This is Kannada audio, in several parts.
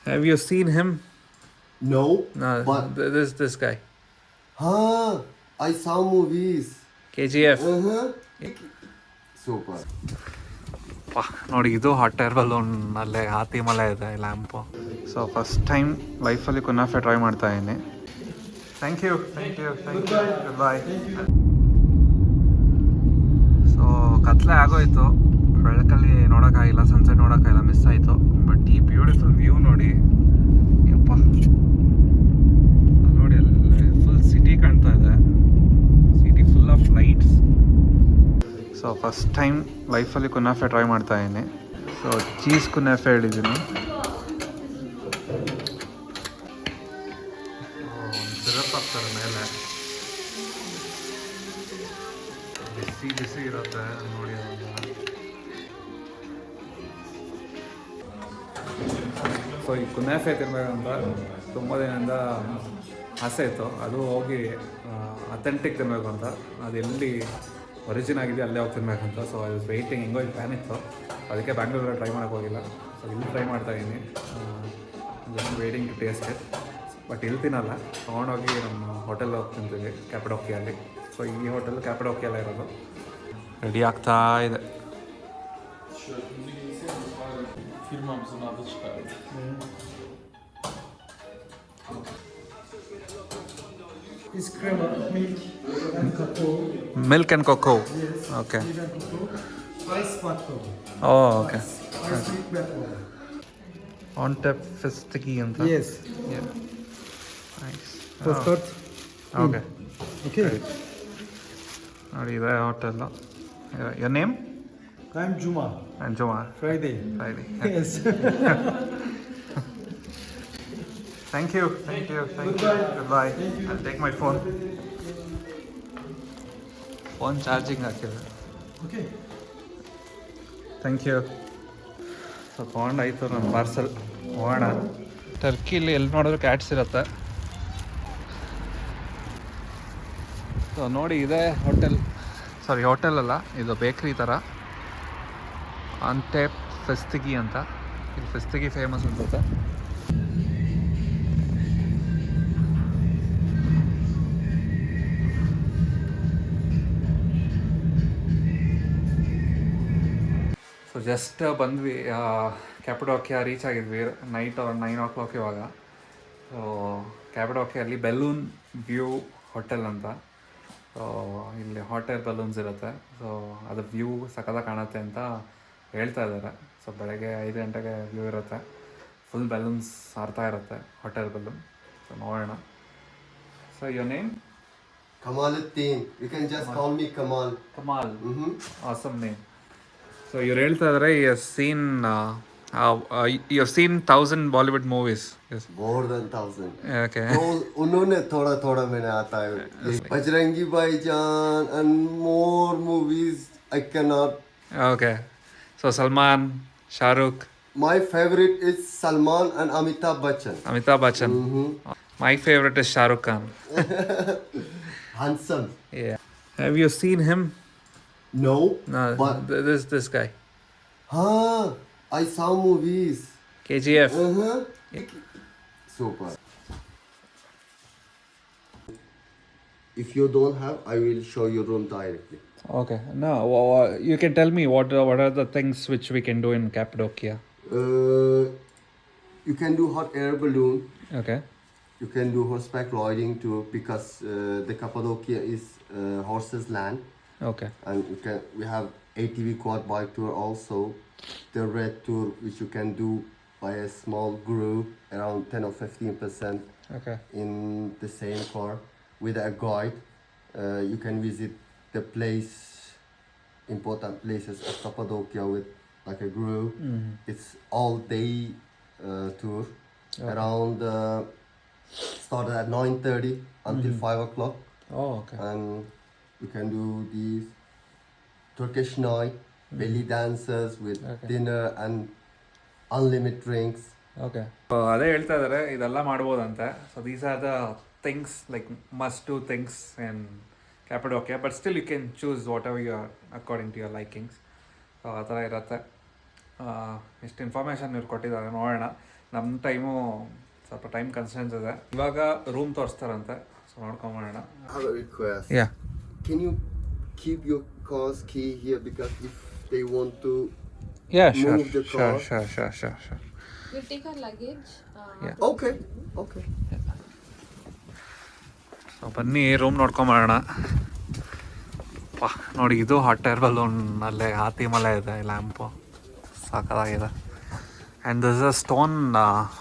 Have you seen him? No, No, but this guy. I saw movies. KGF. Uh-huh. Super. ವಾ ನೋಡಿ, ಇದು ಹಾಟ್ ಏರ್ ಬಲೂನ್ ಅಲ್ಲೇ ಆ ಥೀಮಲ್ಲೇ ಇದೆ ಲ್ಯಾಂಪು. ಸೊ ಫಸ್ಟ್ ಟೈಮ್ ಲೈಫಲ್ಲಿ ಕುನಾಫೆ ಟ್ರೈ ಮಾಡ್ತಾ ಇದ್ದೀನಿ. Thank you good bye. So ಕತ್ಲೆ ಆಗೋಯ್ತು, ಬೆಳಕಲ್ಲಿ ನೋಡೋಕ್ಕಾಗಿಲ್ಲ, ಸನ್ಸೆಟ್ ನೋಡೋಕ್ಕಾಗಿಲ್ಲ, ಮಿಸ್ ಆಯಿತು. ಬಟ್ ಈ ಬ್ಯೂಟಿಫುಲ್ ವ್ಯೂ ನೋಡಿ, ಯಪ್ಪ ನೋಡಿ, ಅಲ್ಲಿ ಫುಲ್ ಸಿಟಿ ಕಾಣ್ತಾ ಇದೆ, city full of lights. So first time ಲೈಫಲ್ಲಿ ಕುನಾಫೆ ಟ್ರೈ ಮಾಡ್ತಾ ಇದ್ದೀನಿ. ಸೊ ಚೀಸ್ ಕುನಾಫೆ ಹೇಳಿದ್ದೀನಿ. ಸಿರಪ್ ಹಾಕ್ತಾರೆ ಮೇಲೆ, ಬಿಸಿ ಬಿಸಿ ಇರುತ್ತೆ ನೋಡಿ. ಸೊ ಈ ಕುನಾಫೆ ತಿನ್ಬೇಕಂತ ತುಂಬ ದಿನದಿಂದ ಆಸೆ ಇತ್ತು. ಅದು ಹೋಗಿ ಅಥೆಂಟಿಕ್ ತಿನ್ನಬೇಕು ಅಂತ, ಅದು ಎಲ್ಲಿ ಒರಿಜಿನ್ ಆಗಿದೆ ಅಲ್ಲೇ ಹೋಗಿ ತಿನ್ಬೇಕಂತ. So I was waiting. ಹೆಂಗೋ ಇಲ್ಲಿ ಪ್ಲ್ಯಾನ್ ಇತ್ತು, ಅದಕ್ಕೆ ಬ್ಯಾಂಗ್ಳೂರಲ್ಲಿ ಟ್ರೈ ಮಾಡೋಕ್ಕೆ ಹೋಗಿಲ್ಲ. ಸೊ ಇಲ್ಲಿ ಟ್ರೈ ಮಾಡ್ತಾಯಿದ್ದೀನಿ, just waiting to taste it. But ಇಲ್ಲಿ ತಿನ್ನಲ್ಲ, ತೊಗೊಂಡೋಗಿ ನಮ್ಮ ಹೋಟೆಲ್ ಹೋಗಿ ತಿಂತೀವಿ ಕ್ಯಾಪಡೋಕಿಯಲ್ಲಿ. ಸೊ ಈ ಹೋಟೆಲ್ ಕ್ಯಾಪಡೋಕಿಯಲ್ಲೇ ಇರೋದು. ರೆಡಿ ಆಗ್ತಾ ಇದೆ. It's crema, milk, and cocoa. Milk and cocoa. Yes. Okay. Milk and cocoa. Ice pato. Okay. Ice milk pato. ಆನ್ ಟೆಪ್ ಫೆಸ್ಟಿಗಿ ಅಂತ. Yes. Nice. So start. Okay. Okay. ನೋಡಿ, ಇದೆ hotel. your name? I'm Juma. Anjuma. Friday. Yes. Thank you. Goodbye. I'll take my phone. Phone charging ಹಾಕಿದೆ. Okay. Thank you. ಸೊ ತೊಗೊಂಡಾಯ್ತು ನನ್ನ ಪಾರ್ಸಲ್. ಹೋಗೋಣ. ಟರ್ಕಿಲಿ ಎಲ್ಲಿ ನೋಡಿದ್ರು ಕ್ಯಾಟ್ಸ್ ಇರುತ್ತೆ. ಸೊ ನೋಡಿ, ಇದೆ ಹೋಟೆಲ್. ಹೋಟೆಲ್ ಅಲ್ಲ, ಇದು ಬೇಕ್ರಿ ಥರ. ಆಂಟೆಪ್ ಫೆಸ್ಟಿಗಿ ಅಂತ. ಇಲ್ಲಿ ಫೆಸ್ಟಿಗಿ ಫೇಮಸ್ ಅನ್ಸುತ್ತೆ. ಸೊ ಜಸ್ಟ್ ಬಂದ್ವಿ, ಕ್ಯಾಪಡೋಕಿಯಾ ರೀಚ್ ಆಗಿದ್ವಿ ನೈಟ್ 9 o'clock ಇವಾಗ. ಸೊ ಕ್ಯಾಪಡೋಕಿಯಲ್ಲಿ ಬೆಲೂನ್ ವ್ಯೂ ಹೋಟೆಲ್ ಅಂತ. ಸೊ ಇಲ್ಲಿ ಹಾಟ್ ಏರ್ ಬಲೂನ್ಸ್ ಇರುತ್ತೆ. ಸೊ ಅದು ವ್ಯೂ ಸಖತ್ತಾಗಿ ಕಾಣುತ್ತೆ ಅಂತ ಹೇಳ್ತಾ ಇದ್ದಾರೆ. ಸೊ ಬೆಳಗ್ಗೆ 5 ಗಂಟೆಗೆ ವ್ಯೂ ಇರುತ್ತೆ, ಫುಲ್ ಬೆಲೂನ್ಸ್ ಹಾರ್ತಾ ಇರುತ್ತೆ, ಹಾಟ್ ಏರ್ ಬಲೂನ್. ಸೊ ನೋಡೋಣ. So your name? Kamaluddin. You can just call me Kamal. Kamal. Mm-hmm. Awesome name. So ಇವ್ರು ಹೇಳ್ತಾ ಇದ್ದಾರೆ, you have seen 1,000 Bollywood movies. Yes. More than 1,000. Okay. तो उन्होंने थोड़ा मैंने आता है. बजरंगी भाईजान and more movies I cannot. Okay. So Salman, Shah Rukh. My favorite is Salman and Amitabh Bachchan. Amitabh Bachchan. Mm-hmm. My favorite is Shah Rukh Khan. Handsome. Yeah. Have you seen him? No, No, but this guy. I saw movies. KGF. Uh-huh. Super. If you don't have, I will show you room directly. Okay. No, you can tell me what are the things which we can do in Cappadocia. You can do hot air balloon. Okay. You can do horseback riding too, because the Cappadocia is horses land. Okay. And we have ATV quad bike tour also, the red tour, which you can do by a small group, around 10 or 15% Okay. in the same car with a guide. You can visit the important places of Cappadocia with like a group. It's all day tour. Okay. Around started at 9:30 until 5 o'clock. Oh, okay. And you can do these Turkish night, belly dances with Okay. dinner and unlimited drinks. Okay. ಅದೇ ಹೇಳ್ತಾ ಇದ್ದಾರೆ, ಇದೆಲ್ಲ ಮಾಡ್ಬೋದಂತೆ. So these are the things, like must do things in Cappadocia. But still you can choose whatever you are according to your likings. So ಆ ಥರ ಇರುತ್ತೆ. ಇಷ್ಟು ಇನ್ಫಾರ್ಮೇಷನ್ ಇವ್ರು ಕೊಟ್ಟಿದ್ದಾರೆ, ನೋಡೋಣ. ನಮ್ಮ ಟೈಮು ಸ್ವಲ್ಪ ಟೈಮ್ ಕನ್ಸೆಂಟ್ಸ್ ಇದೆ. ಇವಾಗ ರೂಮ್ ತೋರಿಸ್ತಾರಂತೆ, ಸೊ ನೋಡ್ಕೊಂಬೋಣ. I have a request. Yeah Can you keep your car's key here, because if they want to yeah move the car. Sure. We'll take our luggage. Okay. So ಬನ್ನಿ ರೂಮ್ ನೋಡ್ಕೊಂಬೋಣ. ನೋಡಿ, ಇದು ಹಾಟ್ ಏರ್ ಬಲೂನ್ ಅಲ್ಲೇ ಹಾತಿ ಮಲೆ ಇದೆ, ಲ್ಯಾಂಪು ಸಾಕಾಗಿದೆ. And this a stone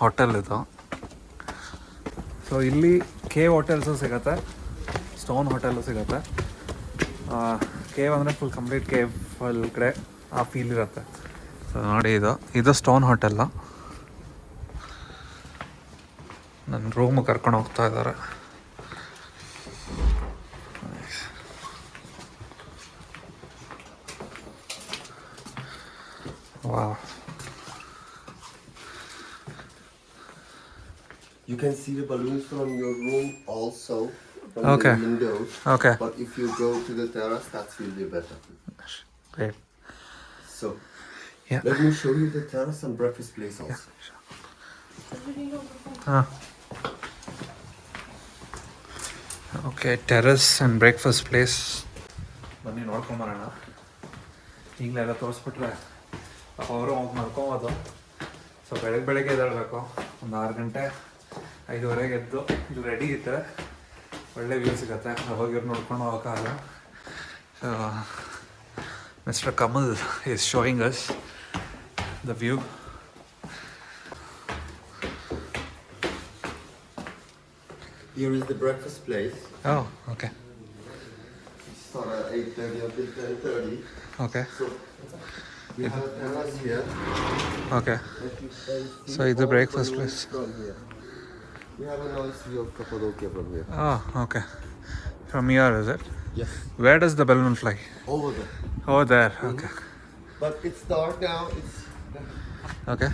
hotel ಇದು. ಸೊ ಇಲ್ಲಿ ಕೇವ್ ಹೋಟೆಲ್ಸು ಸಿಗುತ್ತೆ, ಸ್ಟೋನ್ ಹೋಟೆಲ್ಲು ಸಿಗುತ್ತೆ. ಕೇವ್ ಅಂದರೆ ಫುಲ್ ಕಂಪ್ಲೀಟ್ ಕೇವ್ ಒಳಗಡೆ ಆ ಫೀಲ್ ಇರುತ್ತೆ. ಸೊ ನೋಡಿ, ಇದು ಸ್ಟೋನ್ ಹೋಟೆಲ್ಲು. ನನ್ನ ರೂಮ್ ಕರ್ಕೊಂಡು ಹೋಗ್ತಾ ಇದ್ದಾರೆ. Wow. You can see the balloons from your room also, from Okay. the windows. Okay. But if you go to the terrace, that's really better. Great. So, Yeah. let me show you the terrace and breakfast place also. ಹಾಂ, okay. Terrace and breakfast place ಬನ್ನಿ ನೋಡ್ಕೊಂಬರೋಣ. ಈಗಲೆಲ್ಲ ತೋರಿಸ್ಬಿಟ್ರೆ ಅವರು ಹೋಗಿ ಮಲ್ಕೊಬೋದು. ಸೊ ಬೆಳಗ್ಗೆ ಎದ್ದೇಳಬೇಕು, ಒಂದು 6 ಗಂಟೆ 5:30 ಎದ್ದು ಇಲ್ಲಿ ರೆಡಿ ಇದ್ದರೆ ಒಳ್ಳೆ ವ್ಯೂ ಸಿಗುತ್ತೆ. ಅವಾಗ ಇವ್ರು ನೋಡ್ಕೊಂಡು ಹೋಗೋಕ್ಕಾಗಲ್ಲ. So mister Kamal is showing us the view. Here is the breakfast place. Oh, okay Start at 8:30 until 10:30. Okay So, we have a terrace here. Okay. That you can see So, it's the all breakfast balloons place. from here. We have a nice view of Cappadocia from here. Oh, okay. From here, is it? Yes. Where does the balloon fly? Over there. Over there. Okay. But it's dark now. Okay.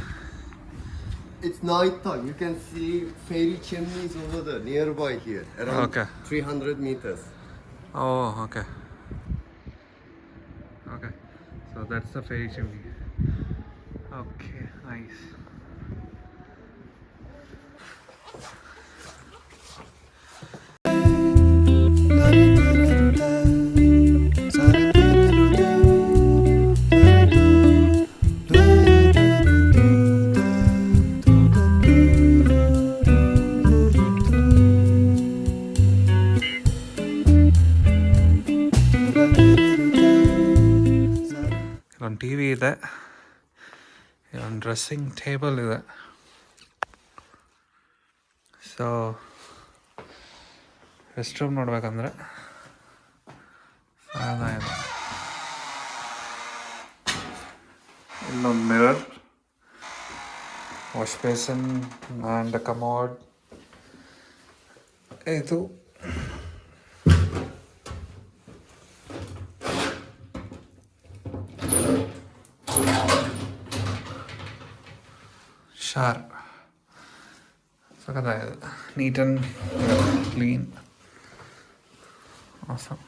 It's night time. You can see fairy chimneys over there, nearby here, around Okay. 300 meters. Oh, okay. Okay. So that's the fairy chimney. Okay, nice. ಇಲ್ಲೊಂದು ಟಿ ವಿ ಇದೆ, ಇಲ್ಲೊಂದು ಡ್ರೆಸ್ಸಿಂಗ್ ಟೇಬಲ್ ಇದೆ. ಸೊ ರೆಸ್ಟ್ ರೂಮ್ ನೋಡ್ಬೇಕಂದ್ರೆ ಇದೆ. ಇಲ್ಲೊಂದು mirror, wash basin and commode. ಇದು ಶಾರ್ ಸಖತ್ತಾಗಿದೆ, ನೀಟ್ ಆ್ಯಂಡ್ ಕ್ಲೀನ್. ಆಸಮ್.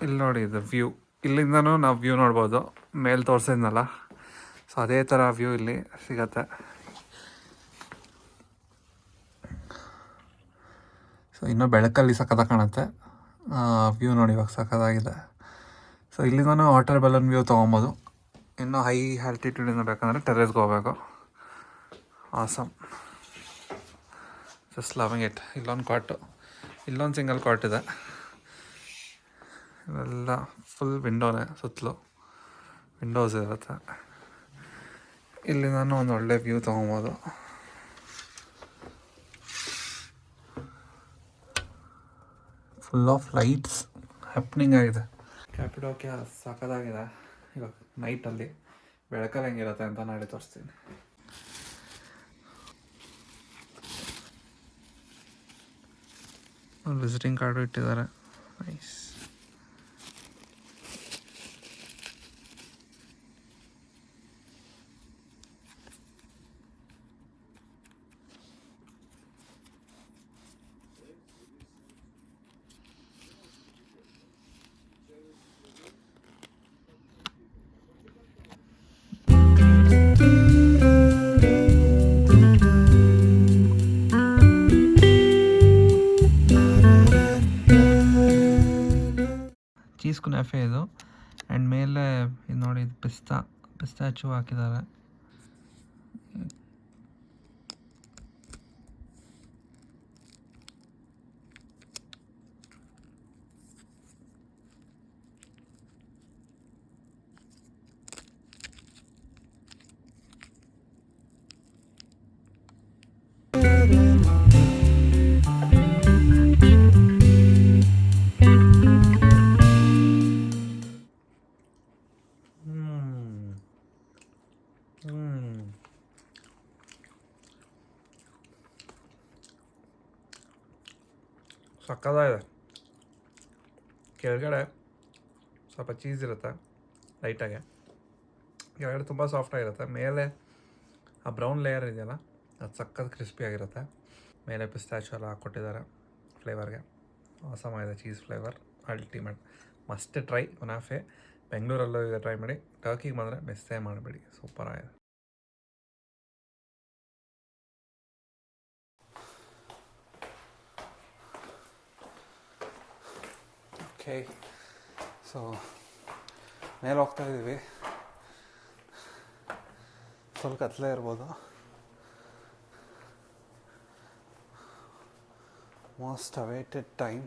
ಇಲ್ಲಿ ನೋಡಿ, ಇದು ವ್ಯೂ. ಇಲ್ಲಿಂದನೂ ನಾವು ವ್ಯೂ ನೋಡ್ಬೋದು, ಮೇಲೆ ತೋರಿಸಿದ್ನಲ್ಲ. ಸೊ ಅದೇ ಥರ ವ್ಯೂ ಇಲ್ಲಿ ಸಿಗತ್ತೆ. ಸೊ ಇನ್ನೂ ಬೆಳಕಲ್ಲಿ ಸಖತ್ತಾಗಿ ಕಾಣುತ್ತೆ. ವ್ಯೂ ನೋಡಿ, ಇವಾಗ ಸಖತ್ತಾಗಿದೆ. ಸೊ ಇಲ್ಲಿಂದನೂ ವಾಟರ್ ಬಲೂನ್ ವ್ಯೂ ತೊಗೊಬೋದು. ಇನ್ನೂ ಹೈ ಆಲ್ಟಿಟ್ಯೂಡಿಂದ ಬೇಕಂದರೆ ಟೆರೇಸ್ಗೆ ಹೋಗಬೇಕು. Awesome, just loving it. ಇಲ್ಲೊಂದು ಕಾಟು, ಇಲ್ಲೊಂದು ಸಿಂಗಲ್ ಕಾಟ್ ಇದೆ. ಇವೆಲ್ಲ ಫುಲ್ ವಿಂಡೋನೇ, ಸುತ್ತಲೂ ವಿಂಡೋಸ್ ಇರುತ್ತೆ. ಇಲ್ಲಿ ನಾನು ಒಂದು ಒಳ್ಳೆ ವ್ಯೂ ತೊಗೊಬೋದು. ಫುಲ್ ಆಫ್ ಲೈಟ್ಸ್ ಹ್ಯಾಪ್ನಿಂಗ್ ಆಗಿದೆ. ಕ್ಯಾಪಿಡೋಕಿಯಾ ಸಖತ್ತಾಗಿದೆ. ಇವಾಗ ನೈಟಲ್ಲಿ ಬೆಳಕಲ್ಲಿ ಹೆಂಗಿರುತ್ತೆ ಅಂತ ನಾಳೆ ತೋರಿಸ್ತೀನಿ. ವಿಸಿಟಿಂಗ್ ಕಾರ್ಡು ಇಟ್ಟಿದ್ದಾರೆ. ನೈಸ್. ಕುನಾಫೆ ಇದು. ಆ್ಯಂಡ್ ಮೇಲೆ ಇದು ನೋಡಿ, ಇದು ಪಿಸ್ತಾಚು ಹಾಕಿದ್ದಾರೆ. ಸಕ್ಕತ್ತಾಗಿದೆ. ಕೆಳಗಡೆ ಸ್ವಲ್ಪ ಚೀಸ್ ಇರುತ್ತೆ ಲೈಟಾಗೆ, ಕೆಳಗಡೆ ತುಂಬ ಸಾಫ್ಟಾಗಿರುತ್ತೆ. ಮೇಲೆ ಆ ಬ್ರೌನ್ ಲೇಯರ್ ಇದೆಯಲ್ಲ, ಅದು ಸಕ್ಕತ್ ಕ್ರಿಸ್ಪಿಯಾಗಿರುತ್ತೆ. ಮೇಲೆ ಪಿಸ್ತಾಚು ಎಲ್ಲ ಹಾಕ್ಕೊಟ್ಟಿದ್ದಾರೆ ಫ್ಲೇವರ್ಗೆ. ಆಸಮಾಗಿದೆ cheese flavour, ultimate. Must try kunafa. ಬೆಂಗಳೂರಲ್ಲೂ ಈಗ ಟ್ರೈ ಮಾಡಿ. ಟರ್ಕಿಗೆ ಬಂದರೆ ಮಿಸ್ಸೇ ಮಾಡಬೇಡಿ, ಸೂಪರ್ ಆಗಿದೆ. ಓಕೆ, ಸೊ ಮೇಲೆ ಹೋಗ್ತಾ ಇದ್ದೀವಿ. ಸ್ವಲ್ಪ ಕತ್ಲೇ ಇರ್ಬೋದು. Most awaited time